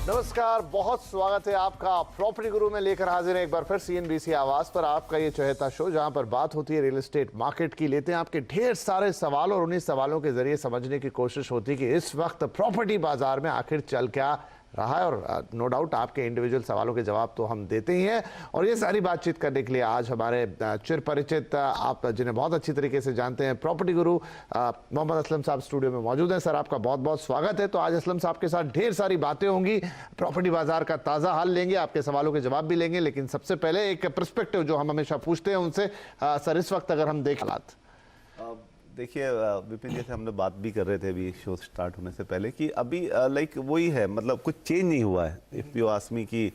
नमस्कार, बहुत स्वागत है आपका प्रॉपर्टी गुरु में लेकर हाजिर है एक बार फिर सीएनबीसी आवाज पर आपका ये चहेता शो, जहां पर बात होती है रियल एस्टेट मार्केट की। लेते हैं आपके ढेर सारे सवाल और उन्हीं सवालों के जरिए समझने की कोशिश होती है कि इस वक्त प्रॉपर्टी बाजार में आखिर चल क्या रहा है। और नो डाउट आपके इंडिविजुअल सवालों के जवाब तो हम देते ही हैं। और ये सारी बातचीत करने के लिए आज हमारे चिर परिचित, आप जिन्हें बहुत अच्छी तरीके से जानते हैं, प्रॉपर्टी गुरु मोहम्मद असलम साहब स्टूडियो में मौजूद हैं। सर, आपका बहुत बहुत स्वागत है। तो आज असलम साहब के साथ ढेर सारी बातें होंगी, प्रॉपर्टी बाजार का ताज़ा हाल लेंगे, आपके सवालों के जवाब भी लेंगे। लेकिन सबसे पहले एक पर्सपेक्टिव जो हम हमेशा पूछते हैं उनसे, सर इस वक्त अगर हम देखें हालात। देखिए विपिन, जैसे हमने बात भी कर रहे थे अभी शो स्टार्ट होने से पहले कि अभी लाइक वही है, मतलब कुछ चेंज नहीं हुआ है। इफ़ यू आस्क मी कि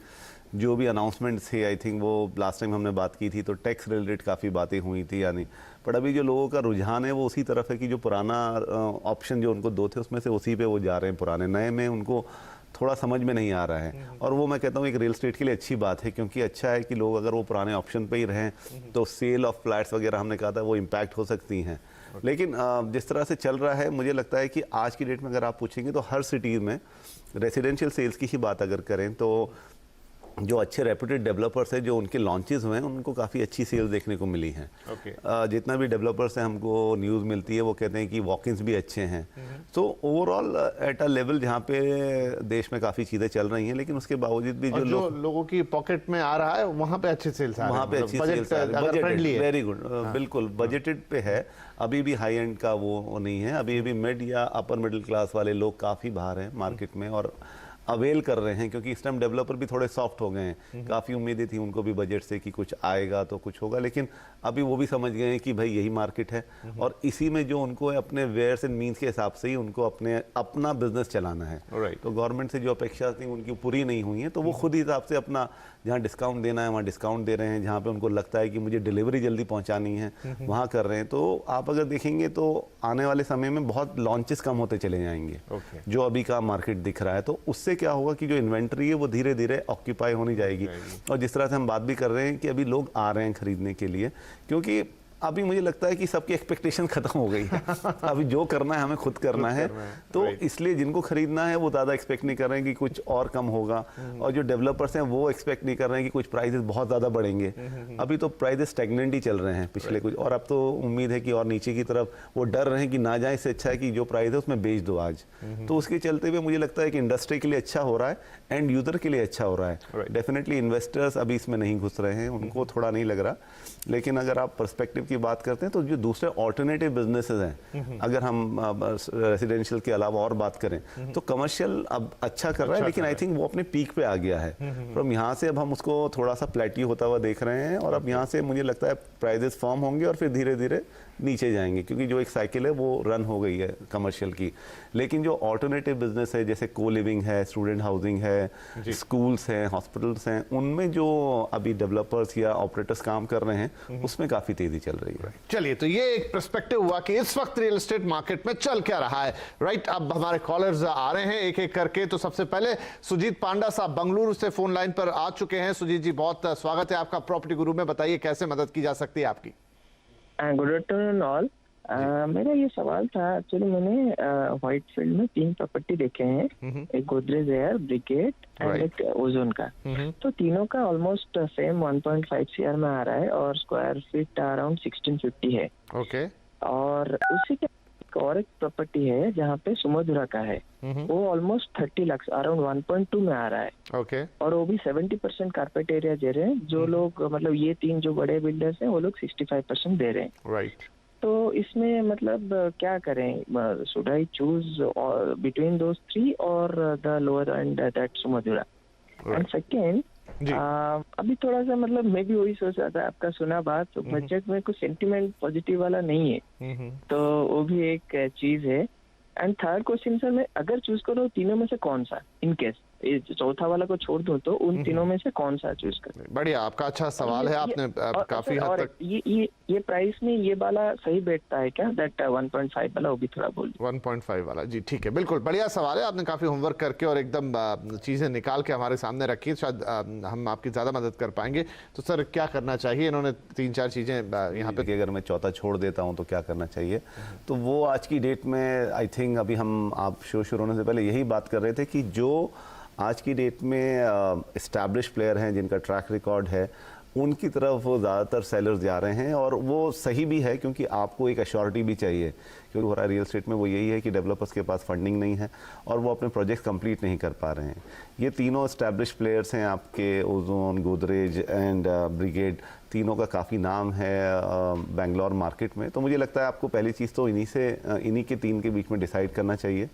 जो भी अनाउंसमेंट थे, आई थिंक वो लास्ट टाइम हमने बात की थी तो टैक्स रिलेटेड काफ़ी बातें हुई थी या नहीं, बट अभी जो लोगों का रुझान है वो उसी तरफ है कि जो पुराना ऑप्शन जो उनको दो थे उसमें से उसी पे वो जा रहे हैं। पुराने नए में उनको थोड़ा समझ में नहीं आ रहा है। और वो मैं कहता हूँ एक रियल एस्टेट के लिए अच्छी बात है, क्योंकि अच्छा है कि लोग अगर वो पुराने ऑप्शन पे ही रहें तो सेल ऑफ फ्लैट्स वगैरह हमने कहा था वो इम्पैक्ट हो सकती हैं। लेकिन जिस तरह से चल रहा है, मुझे लगता है कि आज की डेट में अगर आप पूछेंगे तो हर सिटी में रेजिडेंशियल सेल्स की ही बात अगर करें तो जो अच्छे रेप्यूटेड डेवलपर्स हैं, जो उनके लॉन्चेस हुए हैं, उनको काफ़ी अच्छी सेल्स देखने को मिली हैं। जितना भी डेवलपर्स हैं, हमको न्यूज़ मिलती है, वो कहते हैं कि वॉक-इन्स भी अच्छे हैं। तो ओवरऑल एट अ लेवल जहाँ पे देश में काफ़ी चीज़ें चल रही हैं, लेकिन उसके बावजूद भी जो लोगों की पॉकेट में आ रहा है वहाँ पे अच्छी सेल्स आ रही है, वहाँ पे अच्छी सेल्स आ रही है। वेरी गुड, बिल्कुल बजटेड पे है। अभी भी हाई एंड का वो नहीं है। अभी भी मिड या अपर मिडिल क्लास वाले लोग काफ़ी बाहर हैं मार्केट में और अवेल कर रहे हैं, क्योंकि इस टाइम डेवलपर भी थोड़े सॉफ्ट हो गए हैं। काफ़ी उम्मीदें थी उनको भी बजट से कि कुछ आएगा तो कुछ होगा, लेकिन अभी वो भी समझ गए हैं कि भाई यही मार्केट है और इसी में जो उनको अपने वेयर्स एंड मीन्स के हिसाब से ही उनको अपना बिजनेस चलाना है। तो गवर्नमेंट से जो अपेक्षा थी उनकी पूरी नहीं हुई है, तो वो खुद ही हिसाब से अपना जहाँ डिस्काउंट देना है वहाँ डिस्काउंट दे रहे हैं, जहाँ पे उनको लगता है कि मुझे डिलीवरी जल्दी पहुँचानी है वहाँ कर रहे हैं। तो आप अगर देखेंगे तो आने वाले समय में बहुत लॉन्चेस कम होते चले जाएंगे जो अभी का मार्केट दिख रहा है। तो उससे क्या होगा कि जो इन्वेंट्री है वो धीरे धीरे ऑक्यूपाई होनी जाएगी। और जिस तरह से हम बात भी कर रहे हैं कि अभी लोग आ रहे हैं खरीदने के लिए, क्योंकि अभी मुझे लगता है कि सबकी एक्सपेक्टेशन खत्म हो गई है। अभी जो करना है हमें खुद करना है। तो इसलिए जिनको खरीदना है वो ज़्यादा एक्सपेक्ट नहीं कर रहे हैं कि कुछ और कम होगा, और जो डेवलपर्स हैं वो एक्सपेक्ट नहीं कर रहे हैं कि कुछ प्राइसेस बहुत ज़्यादा बढ़ेंगे। अभी तो प्राइसेस स्टैग्नेंट ही चल रहे हैं पिछले कुछ, और अब तो उम्मीद है कि और नीचे की तरफ वो डर रहे हैं कि ना जाए, इससे अच्छा है कि जो प्राइस है उसमें बेच दो आज। तो उसके चलते हुए मुझे लगता है कि इंडस्ट्री के लिए अच्छा हो रहा है, एंड यूज़र के लिए अच्छा हो रहा है। डेफिनेटली इन्वेस्टर्स अभी इसमें नहीं घुस रहे हैं, उनको थोड़ा नहीं लग रहा। लेकिन अगर आप पर्सपेक्टिव की बात करते हैं तो जो दूसरे ऑल्टरनेटिव बिजनेसेस हैं, अगर हम रेजिडेंशियल के अलावा और बात करें तो कमर्शियल अब अच्छा कर रहा है, लेकिन आई थिंक वो अपने पीक पे आ गया है। फ्रॉम यहाँ से अब हम उसको थोड़ा सा प्लेट्यू होता हुआ देख रहे हैं, और अब यहाँ से मुझे लगता है प्राइजेस फॉर्म होंगे और फिर धीरे धीरे नीचे जाएंगे, क्योंकि जो एक साइकिल है वो रन हो गई है कमर्शियल की। लेकिन जो ऑल्टरनेटिव बिजनेस है, जैसे को लिविंग है, स्टूडेंट हाउसिंग है, स्कूल्स हैं, हॉस्पिटल्स हैं, उनमें जो अभी डेवलपर्स या ऑपरेटर्स काम कर रहे हैं उसमें काफ़ी तेज़ी चल रही है। चलिए, तो ये एक पर्सपेक्टिव हुआ कि इस वक्त रियल एस्टेट मार्केट में चल क्या रहा है। राइट, अब हमारे कॉलर्स आ रहे हैं एक एक करके। तो सबसे पहले सुजीत पांडा साहब बंगलुरु से फोन लाइन पर आ चुके हैं। सुजीत जी, बहुत स्वागत है आपका प्रॉपर्टी गुरु में। बताइए कैसे मदद की जा सकती है आपकी। Good afternoon all. मेरा ये सवाल था, एक्चुअली मैंने व्हाइटफील्ड में 3 प्रॉपर्टी देखे हैं, एक गोदरेज एयर, ब्रिगेड एंड एक ओजोन का। तो तीनों का ऑलमोस्ट सेम 1.5 CR में आ रहा है और स्क्वायर फीट अराउंड 1650 है। ओके। और उसी के और एक प्रॉपर्टी है जहाँ पे सुमधुरा का है, वो ऑलमोस्ट 30 लाख अराउंड 1.2 में आ रहा है। ओके। और वो भी 70% कारपेट एरिया दे रहे हैं। जो लोग मतलब ये 3 जो बड़े बिल्डर्स हैं वो लोग 65% दे रहे हैं। राइट। तो इसमें मतलब क्या करें, should I choose between those 3 और the lower end that Sumadhura? And second, अभी थोड़ा सा मतलब मैं भी वही सोच रहा था, आपका सुना बात, तो बजट में कुछ सेंटिमेंट पॉजिटिव वाला नहीं है, तो वो भी एक चीज है। एंड थर्ड क्वेश्चन सर, मैं अगर चूज करूँ तीनों में से कौन सा, इन केस चौथा वाला को छोड़ दूं तो उन तीनों में से कौन सा चूज करें? बढ़िया, आपका अच्छा सवाल है। आपने काफी हद तक ये प्राइस में ये वाला सही बैठता है क्या, दैट 1.5 वाला, वो भी थोड़ा बोल 1.5 वाला? जी ठीक है, बिल्कुल बढ़िया सवाल है। आपने काफी होमवर्क करके और एकदम चीजें निकाल के हमारे सामने रखी, शायद हम आपकी ज्यादा मदद कर पाएंगे। तो सर क्या करना चाहिए? इन्होंने 3-4 चीजें यहाँ पे, अगर मैं चौथा छोड़ देता हूँ तो क्या करना चाहिए, तो वो आज की डेट में आई थिंक अभी हम आप शो शुरू होने से पहले यही बात कर रहे थे कि जो आज की डेट में इस्टेब्लिश प्लेयर हैं जिनका ट्रैक रिकॉर्ड है, उनकी तरफ ज़्यादातर सेलर्स जा रहे हैं, और वो सही भी है क्योंकि आपको एक एश्योरिटी भी चाहिए, क्योंकि हो रहा है रियल एस्टेट में वो यही है कि डेवलपर्स के पास फंडिंग नहीं है और वो अपने प्रोजेक्ट कंप्लीट नहीं कर पा रहे हैं। ये तीनों इस्टेब्लिश प्लेयर्स हैं आपके, ओजोन, गोदरेज एंड ब्रिगेड, तीनों का काफ़ी नाम है बेंगलोर मार्केट में। तो मुझे लगता है आपको पहली चीज़ तो इन्हीं के तीन के बीच में डिसाइड करना चाहिए।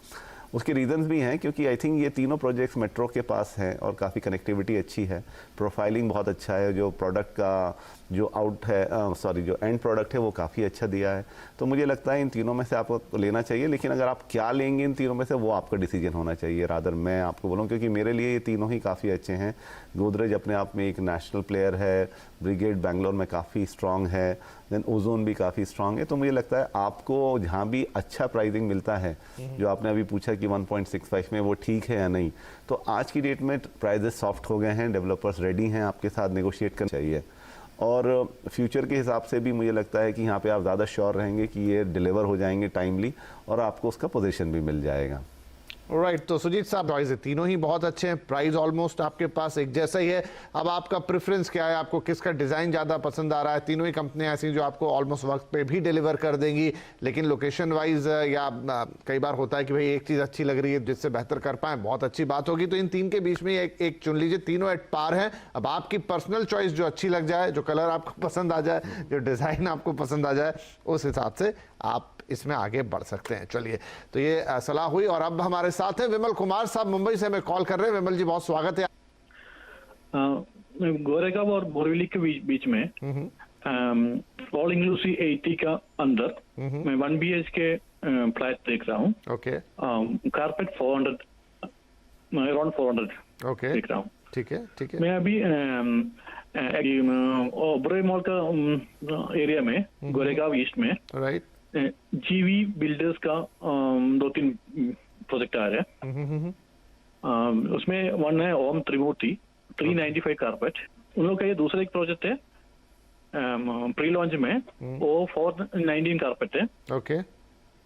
उसके रीजंस भी हैं क्योंकि आई थिंक ये तीनों प्रोजेक्ट्स मेट्रो के पास हैं और काफ़ी कनेक्टिविटी अच्छी है, प्रोफाइलिंग बहुत अच्छा है, जो प्रोडक्ट का जो जो एंड प्रोडक्ट है वो काफ़ी अच्छा दिया है। तो मुझे लगता है इन तीनों में से आपको लेना चाहिए, लेकिन अगर आप क्या लेंगे इन तीनों में से वो आपका डिसीजन होना चाहिए, रादर मैं आपको बोलूँ, क्योंकि मेरे लिए ये तीनों ही काफ़ी अच्छे हैं। गोदरेज अपने आप में एक नेशनल प्लेयर है, ब्रिगेड बेंगलोर में काफ़ी स्ट्रॉन्ग है, देन ओजोन भी काफ़ी स्ट्रॉन्ग है। तो मुझे लगता है आपको जहाँ भी अच्छा प्राइसिंग मिलता है, जो आपने अभी पूछा कि 1.65 में वो ठीक है या नहीं, तो आज की डेट में प्राइजेस सॉफ्ट हो गए हैं, डेवलपर्स रेडी हैं आपके साथ नेगोशिएट करना चाहिए। और फ्यूचर के हिसाब से भी मुझे लगता है कि यहाँ पे आप ज़्यादा श्योर रहेंगे कि ये डिलीवर हो जाएंगे टाइमली और आपको उसका पोजीशन भी मिल जाएगा। राइट, तो सुजीत साहब चॉइस तीनों ही बहुत अच्छे हैं, प्राइस ऑलमोस्ट आपके पास एक जैसा ही है। अब आपका प्रेफरेंस क्या है, आपको किसका डिज़ाइन ज़्यादा पसंद आ रहा है? तीनों ही कंपनियां ऐसी जो आपको ऑलमोस्ट वक्त पे भी डिलीवर कर देंगी, लेकिन लोकेशन वाइज या कई बार होता है कि भाई एक चीज़ अच्छी लग रही है जिससे बेहतर कर पाए, बहुत अच्छी बात होगी। तो इन तीन के बीच में एक चुन लीजिए, तीनों एट पार हैं। अब आपकी पर्सनल चॉइस जो अच्छी लग जाए, जो कलर आपको पसंद आ जाए, जो डिज़ाइन आपको पसंद आ जाए, उस हिसाब से आप इसमें आगे बढ़ सकते हैं। चलिए, तो ये सलाह हुई। और अब हमारे साथ हैं विमल कुमार साहब, मुंबई से हमें कॉल कर रहे हैं। विमल जी, बहुत स्वागत है। गोरेगांव और बोरीवली के बीच में ऑल इंक्लूसिव 80 का अंदर मैं 1 BHK फ्लैट देख रहा हूँ। ओके, कारपेट 400 अराउंड 400 ओके, देख रहा हूँ। ठीक है, ठीक है। मैं अभी ओबरॉय मॉल का एरिया में गोरेगांव ईस्ट में राइट, GV बिल्डर्स का 2-3 प्रोजेक्ट आ रहे हैं। उसमें वन है ओम त्रिमूर्ति 395 कारपेट, उन लोग का ये दूसरा एक प्रोजेक्ट है प्री लॉन्च में, वो 419 कारपेट है। Okay,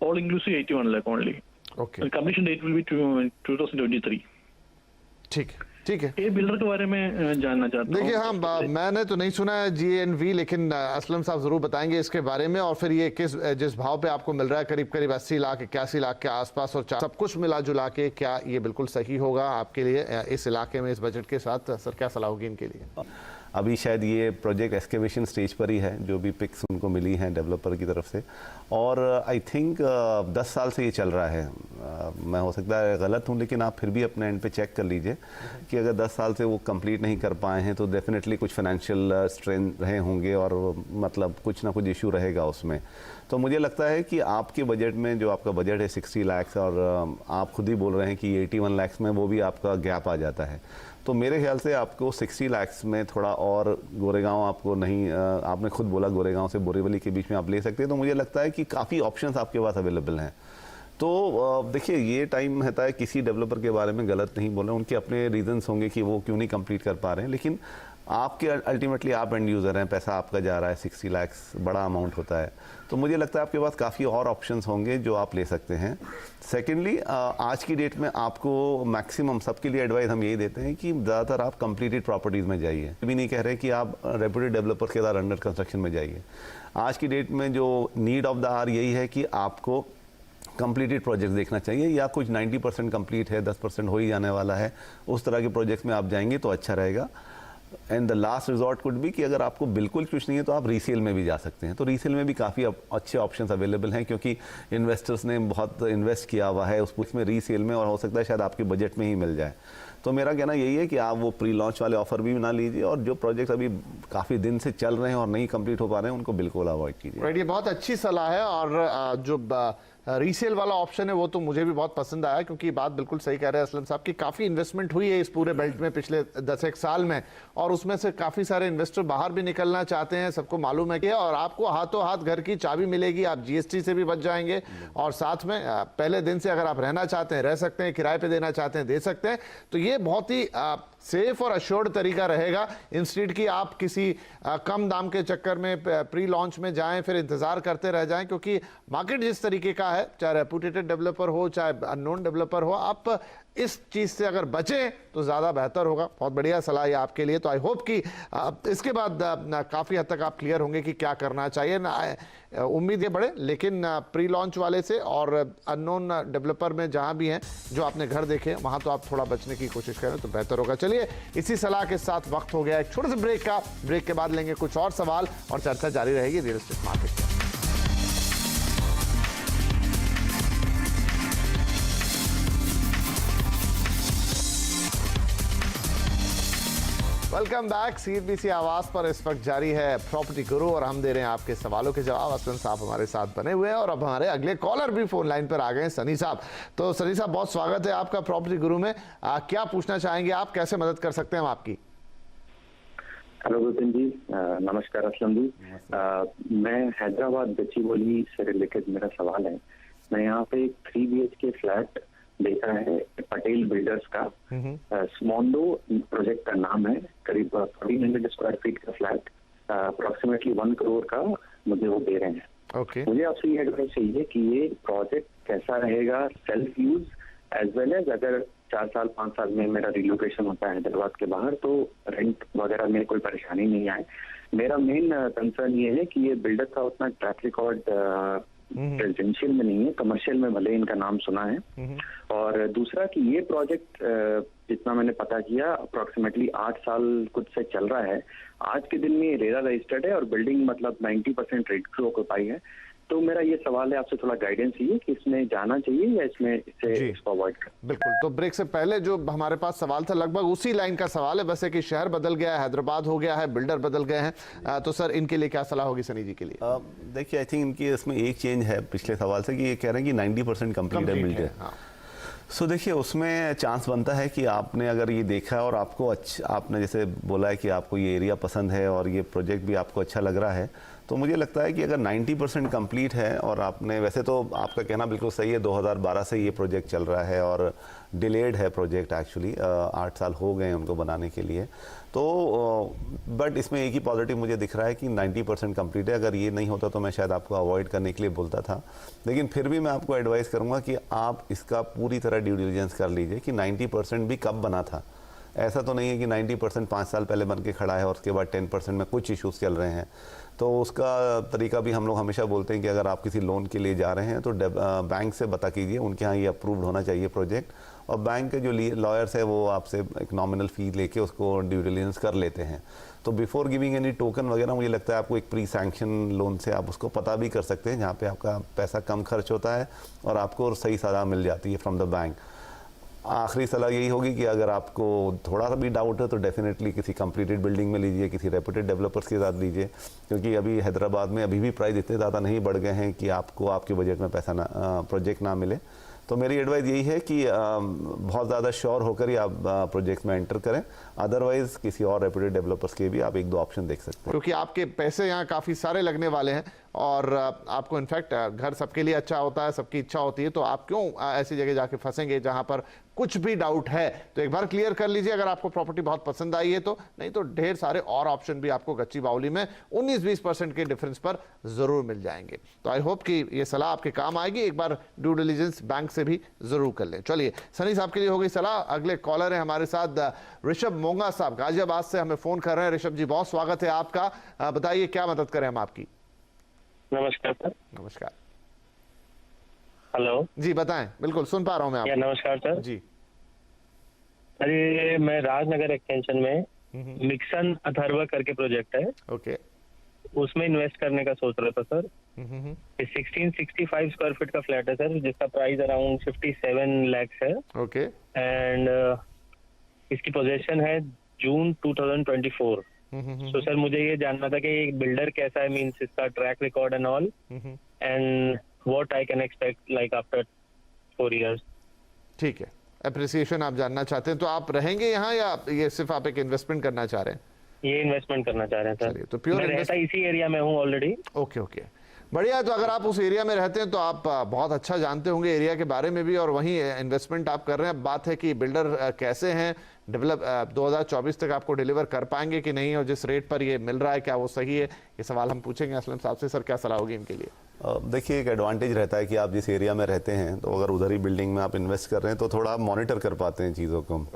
all inclusive 81 lakh only. Okay, completion date will be 2023। ठीक है, ठीक है। ये बिल्डर के बारे में जानना चाहता हूँ। देखिए, हाँ, मैंने तो नहीं सुना है GNV, लेकिन असलम साहब जरूर बताएंगे इसके बारे में। और फिर ये जिस भाव पे आपको मिल रहा है, करीब करीब 80 लाख 81 लाख के आसपास, और सब कुछ मिला जुला के, क्या ये बिल्कुल सही होगा आपके लिए इस इलाके में, इस बजट के साथ? सर, क्या सलाह होगी इनके लिए? अभी शायद ये प्रोजेक्ट एक्सकेवेशन स्टेज पर ही है, जो भी पिक्स उनको मिली हैं डेवलपर की तरफ से, और आई थिंक 10 साल से ये चल रहा है। मैं हो सकता है गलत हूँ, लेकिन आप फिर भी अपने एंड पे चेक कर लीजिए कि अगर 10 साल से वो कंप्लीट नहीं कर पाए हैं तो डेफिनेटली कुछ फाइनेंशियल स्ट्रेन रहे होंगे, और मतलब कुछ ना कुछ इशू रहेगा उसमें। तो मुझे लगता है कि आपके बजट में, जो आपका बजट है 60 लाख, और आप खुद ही बोल रहे हैं कि 81 लाख में वो भी आपका गैप आ जाता है, तो मेरे ख्याल से आपको 60 लाख में थोड़ा और गोरेगांव आपको नहीं, आपने खुद बोला गोरेगांव से बोरीवली के बीच में आप ले सकते हैं। तो मुझे लगता है कि काफ़ी ऑप्शंस आपके पास अवेलेबल हैं। तो देखिए, ये टाइम रहता है, किसी डेवलपर के बारे में गलत नहीं बोल रहे, उनके अपने रीजंस होंगे कि वो क्यों नहीं कंप्लीट कर पा रहे हैं, लेकिन आपके अल्टीमेटली आप एंड यूज़र हैं, पैसा आपका जा रहा है, 60 लाख बड़ा अमाउंट होता है। तो मुझे लगता है आपके पास काफ़ी और ऑप्शंस होंगे जो आप ले सकते हैं। सेकेंडली, आज की डेट में आपको मैक्सिमम सबके लिए एडवाइस हम यही देते हैं कि ज़्यादातर आप कंप्लीटेड प्रॉपर्टीज़ में जाइए। भी नहीं कह रहे कि आप रेप्यूटेड डेवलपर्स के साथ अंडर कंस्ट्रक्शन में जाइए। आज की डेट में जो नीड ऑफ द आवर यही है कि आपको कंप्लीटेड प्रोजेक्ट देखना चाहिए, या कुछ 90% कंप्लीट है, 10% हो ही जाने वाला है, उस तरह के प्रोजेक्ट्स में आप जाएंगे तो अच्छा रहेगा। And the last resort could भी कि अगर आपको बिल्कुल कुछ नहीं है तो आप रीसेल में भी जा सकते हैं। तो रीसेल में भी काफ़ी अच्छे ऑप्शंस अवेलेबल हैं, क्योंकि इन्वेस्टर्स ने बहुत इन्वेस्ट किया हुआ है उसमें रीसेल में, और हो सकता है शायद आपके बजट में ही मिल जाए। तो मेरा कहना यही है कि आप वो प्री लॉन्च वाले ऑफर भी ना लीजिए, और जो प्रोजेक्ट अभी काफ़ी दिन से चल रहे हैं और नहीं कंप्लीट हो पा रहे हैं उनको बिल्कुल अवॉइड कीजिए। राइट, ये बहुत अच्छी सलाह है। और जो रीसेल वाला ऑप्शन है वो तो मुझे भी बहुत पसंद आया, क्योंकि बात बिल्कुल सही कह रहे हैं असलम साहब की, काफ़ी इन्वेस्टमेंट हुई है इस पूरे बेल्ट में पिछले 10-1 साल में, और उसमें से काफ़ी सारे इन्वेस्टर बाहर भी निकलना चाहते हैं, सबको मालूम है कि, और आपको हाथों हाथ घर की चाबी मिलेगी, आप GST से भी बच जाएंगे, और साथ में पहले दिन से अगर आप रहना चाहते हैं रह सकते हैं, किराए पे देना चाहते हैं दे सकते हैं। तो ये बहुत ही सेफ और अश्योर्ड तरीका रहेगा, इंस्टीट्यूट की आप किसी कम दाम के चक्कर में प्री लॉन्च में जाएं फिर इंतजार करते रह जाएं, क्योंकि मार्केट जिस तरीके का है, चाहे रेपुटेटेड डेवलपर हो चाहे अननोन डेवलपर हो, आप इस चीज से अगर बचें तो ज्यादा बेहतर होगा। बहुत बढ़िया सलाह है आपके लिए। तो आई होप कि इसके बाद काफी हद तक आप क्लियर होंगे कि क्या करना चाहिए। उम्मीद ये बढ़े, लेकिन प्री लॉन्च वाले से और अननोन डेवलपर में जहां भी हैं जो आपने घर देखे वहां तो आप थोड़ा बचने की कोशिश करें तो बेहतर होगा। चलिए, इसी सलाह के साथ वक्त हो गया एक छोटे से ब्रेक का। ब्रेक के बाद लेंगे कुछ और सवाल और चर्चा जारी रहेगी रियल एस्टेट मार्केट में। Welcome back. सीएनबीसी आवाज पर इस वक्त जारी है प्रॉपर्टी गुरु और हम दे रहे हैं आपके सवालों के जवाब। असलन साहब हमारे साथ बने हुए हैं और अब हमारे अगले कॉलर भी फोन लाइन पर आ गए हैं, सनी साहब। तो सनी साहब, बहुत स्वागत है आपका प्रॉपर्टी गुरु में। क्या पूछना चाहेंगे आप, कैसे मदद कर सकते हैं हम आपकी? हेलो विपिन जी, नमस्कार असलम जी। मैं हैदराबाद गच्चीबोली से रिलेटेड मेरा सवाल है। मैं यहाँ पे एक 3 BHK फ्लैट देखा है पटेल बिल्डर्स का। स्मॉन्डो प्रोजेक्ट का नाम है। करीब 1400 स्क्वायर फीट का फ्लैट, अप्रोक्सीमेटली 1 करोड़ का मुझे वो दे रहे हैं। मुझे आपसे ये एडवाइस चाहिए कि ये प्रोजेक्ट कैसा रहेगा, self use as well as अगर 4 साल 5 साल में मेरा रिलोकेशन होता है हैदराबाद के बाहर तो रेंट वगैरह में कोई परेशानी नहीं आए। मेरा मेन कंसर्न ये है कि ये बिल्डर का उतना ट्रैक रिकॉर्ड रेजिडेंशियल में नहीं है, कमर्शियल में भले इनका नाम सुना है। और दूसरा कि ये प्रोजेक्ट जितना मैंने पता किया अप्रोक्सीमेटली 8 साल कुछ से चल रहा है। आज के दिन में रेरा रजिस्टर्ड है और बिल्डिंग मतलब 90% रेट टू ऑक्यूपाई है। तो मेरा ये सवाल है, आपसे थोड़ा गाइडेंस चाहिए कि इसमें जाना चाहिए या इसको अवॉइड करना। बिल्कुल। तो ब्रेक से पहले जो हमारे पास सवाल था लगभग उसी लाइन का सवाल है, बस है कि शहर बदल गया है, हैदराबाद हो गया है, बिल्डर बदल गए हैं। तो सर इनके लिए क्या सलाह होगी सनी जी के लिए? देखिए, आई थिंक इनकी इसमें एक चेंज है पिछले सवाल से कि ये कह रहे हैं कि 90% कंप्लीट है बिल्डर। सो देखिए, उसमें चांस बनता है कि आपने अगर ये देखा और आपको आपने जैसे बोला है कि आपको ये एरिया पसंद है और ये प्रोजेक्ट भी आपको अच्छा लग रहा है, तो मुझे लगता है कि अगर 90% कंप्लीट है और आपने, वैसे तो आपका कहना बिल्कुल सही है, 2012 से ये प्रोजेक्ट चल रहा है और डिलेड है प्रोजेक्ट एक्चुअली, 8 साल हो गए उनको बनाने के लिए। तो बट इसमें एक ही पॉजिटिव मुझे दिख रहा है कि 90% कंप्लीट है। अगर ये नहीं होता तो मैं शायद आपको अवॉइड करने के लिए बोलता था, लेकिन फिर भी मैं आपको एडवाइस करूँगा कि आप इसका पूरी तरह ड्यू डिलिजेंस कर लीजिए कि 90% भी कब बना था। ऐसा तो नहीं है कि 90% 5 साल पहले बन के खड़ा है और उसके बाद 10% में कुछ इश्यूज़ चल रहे हैं। तो उसका तरीका भी हम लोग हमेशा बोलते हैं कि अगर आप किसी लोन के लिए जा रहे हैं तो बैंक से पता कीजिए, उनके यहाँ ये अप्रूव्ड होना चाहिए प्रोजेक्ट, और बैंक के जो लॉयर्स है वो आपसे एक नॉमिनल फी लेके उसको ड्यू डिलिजेंस कर लेते हैं। तो बिफोर गिविंग एनी टोकन वगैरह मुझे लगता है आपको एक प्री सैंक्शन लोन से आप उसको पता भी कर सकते हैं, जहाँ पे आपका पैसा कम खर्च होता है और आपको सही सलाह मिल जाती है फ्रॉम द बैंक। आखिरी सलाह यही होगी कि अगर आपको थोड़ा सा भी डाउट है तो डेफिनेटली किसी कंप्लीटेड बिल्डिंग में लीजिए, किसी रेपुटेड डेवलपर्स के साथ लीजिए, क्योंकि अभी हैदराबाद में अभी भी प्राइस इतने ज़्यादा नहीं बढ़ गए हैं कि आपको आपके बजट में पैसा प्रोजेक्ट ना मिले। तो मेरी एडवाइस यही है कि बहुत ज़्यादा श्योर होकर ही आप प्रोजेक्ट में एंटर करें, अदरवाइज किसी और रेपुटेड डेवलपर्स के भी आप 1-2 ऑप्शन देख सकते हैं, क्योंकि आपके पैसे यहाँ काफ़ी सारे लगने वाले हैं और आपको इनफैक्ट घर सबके लिए अच्छा होता है, सबकी इच्छा होती है, तो आप क्यों ऐसी जगह जाके फंसेंगे जहां पर कुछ भी डाउट है। तो एक बार क्लियर कर लीजिए अगर आपको प्रॉपर्टी बहुत पसंद आई है तो, नहीं तो ढेर सारे और ऑप्शन भी आपको गच्चीबावली में 19-20% के डिफरेंस पर जरूर मिल जाएंगे। तो आई होप कि ये सलाह आपके काम आएगी। एक बार ड्यू डिलिजेंस बैंक से भी जरूर कर लें। चलिए, सनी साहब के लिए हो गई सलाह। अगले कॉलर है हमारे साथ ऋषभ मोंगा साहब, गाजियाबाद से हमें फोन कर रहे हैं। ऋषभ जी, बहुत स्वागत है आपका। बताइए क्या मदद करें हम आपकी? नमस्कार सर। नमस्कार। हेलो जी बताएं, बिल्कुल सुन पा रहा हूं मैं आपको। नमस्कार सर जी। अरे मैं राजनगर एक्सटेंशन में मिक्सन अथर्व करके प्रोजेक्ट है, ओके, उसमें इन्वेस्ट करने का सोच रहा था सर। 1665 स्क्वायर फीट का फ्लैट है सर, जिसका प्राइस अराउंड 57 लाख है। ओके। एंड इसकी पोजीशन है जून 2024। तो सर मुझे ये जानना था कि बिल्डर कैसा है, मींस इसका track record and all, and what I can expect like after 4 years. ठीक है, अप्रिसिएशन आप जानना चाहते हैं, तो आप रहेंगे यहाँ या ये सिर्फ आप एक इन्वेस्टमेंट करना चाह रहे हैं? ये इन्वेस्टमेंट करना चाह रहे हैं सर। तो प्योर मैं रहता इसी एरिया में हूँ ऑलरेडी। Okay okay. बढ़िया। तो अगर आप उस एरिया में रहते हैं तो आप बहुत अच्छा जानते होंगे एरिया के बारे में भी, और वहीं इन्वेस्टमेंट आप कर रहे हैं। बात है कि बिल्डर कैसे हैं, डेवलप 2024 तक आपको डिलीवर कर पाएंगे कि नहीं, और जिस रेट पर ये मिल रहा है क्या वो सही है, ये सवाल हम पूछेंगे असलम साहब से। सर, क्या सलाह होगी इनके लिए? देखिए, एक एडवांटेज रहता है कि आप जिस एरिया में रहते हैं तो अगर उधर ही बिल्डिंग में आप इन्वेस्ट कर रहे हैं तो थोड़ा आप मॉनिटर कर पाते हैं चीज़ों को।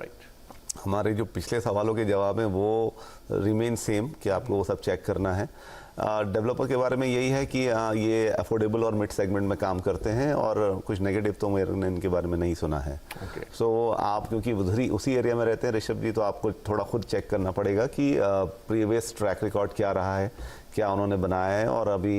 हमारे जो पिछले सवालों के जवाब हैं वो रिमेन सेम कि आपको वो सब चेक करना है। डेवलपर के बारे में यही है कि ये अफोर्डेबल और मिड सेगमेंट में काम करते हैं, और कुछ नेगेटिव तो मैंने इनके बारे में नहीं सुना है। सो आप क्योंकि उधर ही उसी एरिया में रहते हैं ऋषभ जी, तो आपको थोड़ा खुद चेक करना पड़ेगा कि प्रीवियस ट्रैक रिकॉर्ड क्या रहा है, क्या उन्होंने बनाया है, और अभी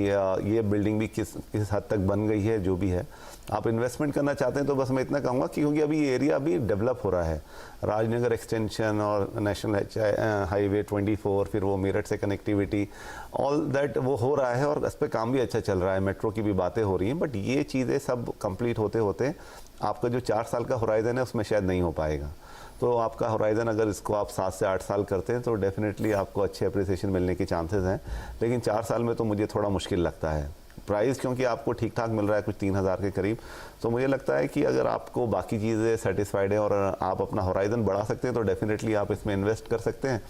ये बिल्डिंग भी किस हद तक बन गई है। जो भी है, आप इन्वेस्टमेंट करना चाहते हैं तो बस मैं इतना कहूँगा कि क्योंकि अभी ये एरिया अभी डेवलप हो रहा है, राजनगर एक्सटेंशन और नेशनल हाईवे 24, फिर वो मेरठ से कनेक्टिविटी, ऑल दैट वो हो रहा है और इस पर काम भी अच्छा चल रहा है, मेट्रो की भी बातें हो रही हैं। बट ये चीज़ें सब कंप्लीट होते होते आपका जो 4 साल का होराइजन है उसमें शायद नहीं हो पाएगा। तो आपका होराइजन अगर इसको आप 7 से 8 साल करते हैं तो डेफिनेटली आपको अच्छे अप्रिसिएशन मिलने के चांसेस हैं, लेकिन 4 साल में तो मुझे थोड़ा मुश्किल लगता है। प्राइस क्योंकि आपको ठीक ठाक मिल रहा है कुछ 3000 के करीब, तो मुझे लगता है कि अगर आपको बाकी चीज़ें सेटिस्फाइड है और आप अपना होराइजन बढ़ा सकते हैं तो डेफिनेटली आप इसमें इन्वेस्ट कर सकते हैं।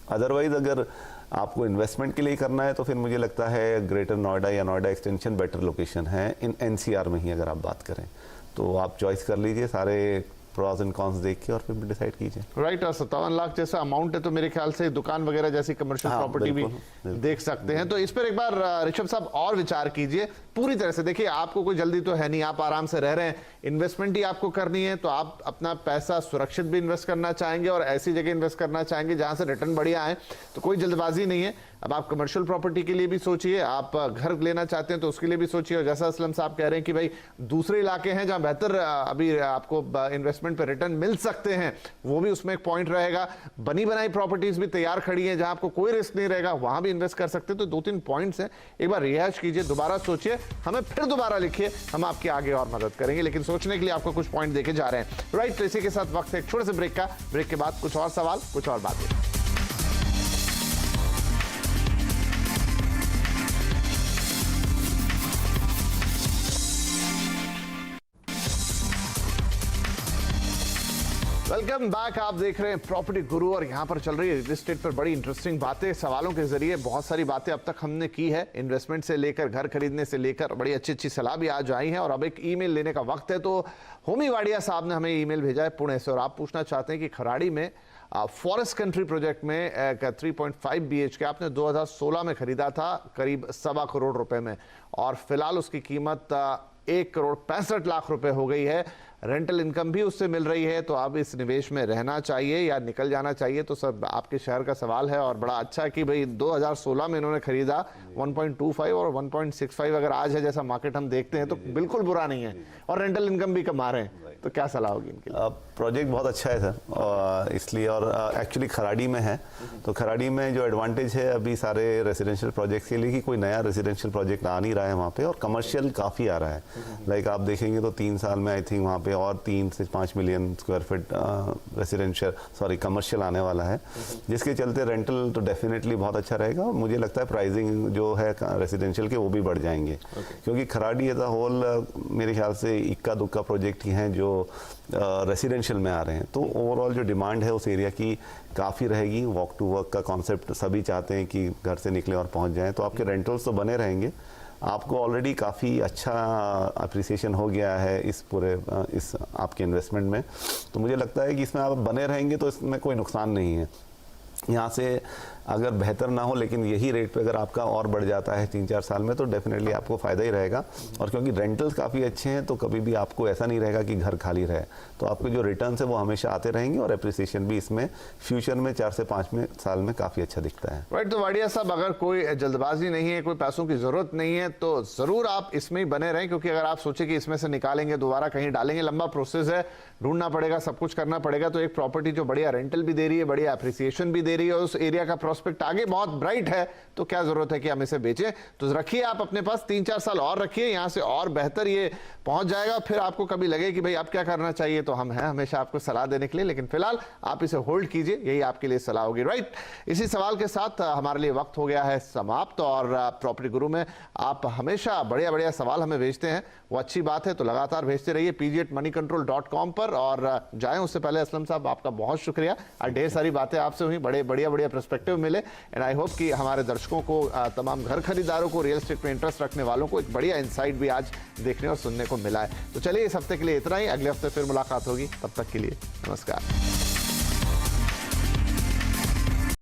अदरवाइज़ अगर आपको इन्वेस्टमेंट के लिए करना है तो फिर मुझे लगता है ग्रेटर नोएडा या नोएडा एक्सटेंशन बेटर लोकेशन है। इन NCR में ही अगर आप बात करें तो आप चॉइस कर लीजिए, सारे प्रॉस एंड कॉन्स देख के और फिर डिसाइड कीजिए। राइट। और 57 लाख जैसा अमाउंट है तो मेरे ख्याल से दुकान वगैरह जैसी कमर्शियल प्रॉपर्टी भी देख सकते हैं। तो इस पर एक बार ऋषभ साहब और विचार कीजिए पूरी तरह से। देखिए, आपको कोई जल्दी तो है नहीं, आप आराम से रह रहे हैं, इन्वेस्टमेंट ही आपको करनी है, तो आप अपना पैसा सुरक्षित भी इन्वेस्ट करना चाहेंगे और ऐसी जगह इन्वेस्ट करना चाहेंगे जहां से रिटर्न बढ़िया आए, तो कोई जल्दबाजी नहीं है। अब आप कमर्शियल प्रॉपर्टी के लिए भी सोचिए, आप घर लेना चाहते हैं तो उसके लिए भी सोचिए, और जैसा असलम साहब कह रहे हैं कि भाई दूसरे इलाके हैं जहां बेहतर अभी आपको इन्वेस्टमेंट पे रिटर्न मिल सकते हैं, वो भी उसमें एक पॉइंट रहेगा। बनी बनाई प्रॉपर्टीज भी तैयार खड़ी हैं जहां आपको कोई रिस्क नहीं रहेगा, वहां भी इन्वेस्ट कर सकते हैं। तो 2-3 पॉइंट्स हैं, एक बार रिहाइश कीजिए, दोबारा सोचिए, हमें फिर दोबारा लिखिए, हम आपकी आगे और मदद करेंगे, लेकिन सोचने के लिए आपको कुछ पॉइंट देके जा रहे हैं। राइट। तो इसी के साथ वक्त है एक छोटे से ब्रेक का। ब्रेक के बाद कुछ और सवाल, कुछ और बातें। Welcome back. आप देख रहे हैं प्रॉपर्टी गुरु, और यहाँ पर चल रही है रियल एस्टेट पर बड़ी इंटरेस्टिंग बातें। सवालों के जरिए बहुत सारी बातें अब तक हमने की है, इन्वेस्टमेंट से लेकर घर खरीदने से लेकर बड़ी अच्छी अच्छी सलाह भी आज आई है। और अब एक ईमेल लेने का वक्त है। तो होमी वाडिया साहब ने हमें ईमेल भेजा है पुणे से, और आप पूछना चाहते हैं कि खराड़ी में फॉरेस्ट कंट्री प्रोजेक्ट में 3.5 BHK आपने 2016 में खरीदा था करीब 1.25 करोड़ रुपए में, और फिलहाल उसकी कीमत 1,65,00,000 रुपए हो गई है। रेंटल इनकम भी उससे मिल रही है, तो अब इस निवेश में रहना चाहिए या निकल जाना चाहिए? तो सर, आपके शहर का सवाल है, और बड़ा अच्छा है कि भाई 2016 में इन्होंने खरीदा 1.25 और 1.65 अगर आज है जैसा मार्केट हम देखते हैं तो बिल्कुल बुरा नहीं है, और रेंटल इनकम भी कमा रहे हैं। तो क्या सलाह होगी इनके लिए? प्रोजेक्ट बहुत अच्छा है सर, इसलिए, और एक्चुअली खराड़ी में है, तो खराड़ी में जो एडवांटेज है अभी सारे रेजिडेंशियल प्रोजेक्ट के लिए कि कोई नया रेजिडेंशियल प्रोजेक्ट आ नहीं रहा है वहाँ पे, और कमर्शियल काफ़ी आ रहा है। लाइक आप देखेंगे तो 3 साल में आई थिंक वहाँ पे और 3 से 5 million square feet residential commercial आने वाला है, जिसके चलते रेंटल तो डेफिनेटली बहुत अच्छा रहेगा। और मुझे लगता है प्राइसिंग जो है रेजिडेंशियल के वो भी बढ़ जाएंगे, क्योंकि खराड़ी एज अ होल मेरे ख्याल से इक्का दुक्का प्रोजेक्ट ही हैं जो रेसिडेंशियल में आ रहे हैं। तो ओवरऑल जो डिमांड है उस एरिया की काफ़ी रहेगी। वॉक टू वर्क का कॉन्सेप्ट सभी चाहते हैं कि घर से निकले और पहुंच जाएं, तो आपके रेंटल्स तो बने रहेंगे। आपको ऑलरेडी काफ़ी अच्छा अप्रिसिएशन हो गया है इस पूरे इस आपके इन्वेस्टमेंट में, तो मुझे लगता है कि इसमें आप बने रहेंगे तो इसमें कोई नुकसान नहीं है। यहाँ से अगर बेहतर ना हो लेकिन यही रेट पे अगर आपका और बढ़ जाता है 3-4 साल में, तो डेफिनेटली आपको फ़ायदा ही रहेगा। और क्योंकि रेंटल्स काफ़ी अच्छे हैं तो कभी भी आपको ऐसा नहीं रहेगा कि घर खाली रहे, तो आपके जो रिटर्न है वो हमेशा आते रहेंगे, और एप्रिसिएशन भी इसमें फ्यूचर में 4 से 5 साल में काफ़ी अच्छा दिखता है। राइट। तो वाडिया साहब, अगर कोई जल्दबाजी नहीं है, कोई पैसों की ज़रूरत नहीं है, तो ज़रूर आप इसमें ही बने रहें, क्योंकि अगर आप सोचे कि इसमें से निकालेंगे दोबारा कहीं डालेंगे, लंबा प्रोसेस है, ढूंढना पड़ेगा, सब कुछ करना पड़ेगा। तो एक प्रॉपर्टी जो बढ़िया रेंटल भी दे रही है, बढ़िया एप्रिसिएशन भी दे रही है, उस एरिया का प्रोस्पेक्ट आगे बहुत ब्राइट है, तो क्या जरूरत है कि हम इसे बेचें। तो रखिए आप अपने पास, 3-4 साल और रखिए, यहां से और बेहतर ये पहुंच जाएगा। फिर आपको कभी लगे कि भाई अब क्या करना चाहिए, तो हम हैं हमेशा आपको सलाह देने के लिए, लेकिन फिलहाल आप इसे होल्ड कीजिए, यही आपके लिए सलाह होगी। राइट, इसी सवाल के साथ हमारे लिए वक्त हो गया है समाप्त। और प्रॉपर्टी गुरु में आप हमेशा बढ़िया बढ़िया सवाल हमें भेजते हैं, वो अच्छी बात है, तो लगातार भेजते रहिए pg@moneycontrol.com पर। और जाएं उससे पहले असलम साहब आपका बहुत शुक्रिया, ढेर सारी बातें आपसे हुई, बड़े बढ़िया बढ़िया पर्सपेक्टिव मिले। एंड आई होप कि हमारे दर्शकों को, तमाम घर खरीदारों को, रियल एस्टेट में इंटरेस्ट रखने वालों को एक बढ़िया इंसाइट भी आज देखने और सुनने को मिला है। तो चलिए इस हफ्ते के लिए इतना ही, अगले हफ्ते फिर मुलाकात होगी, तब तक के लिए नमस्कार।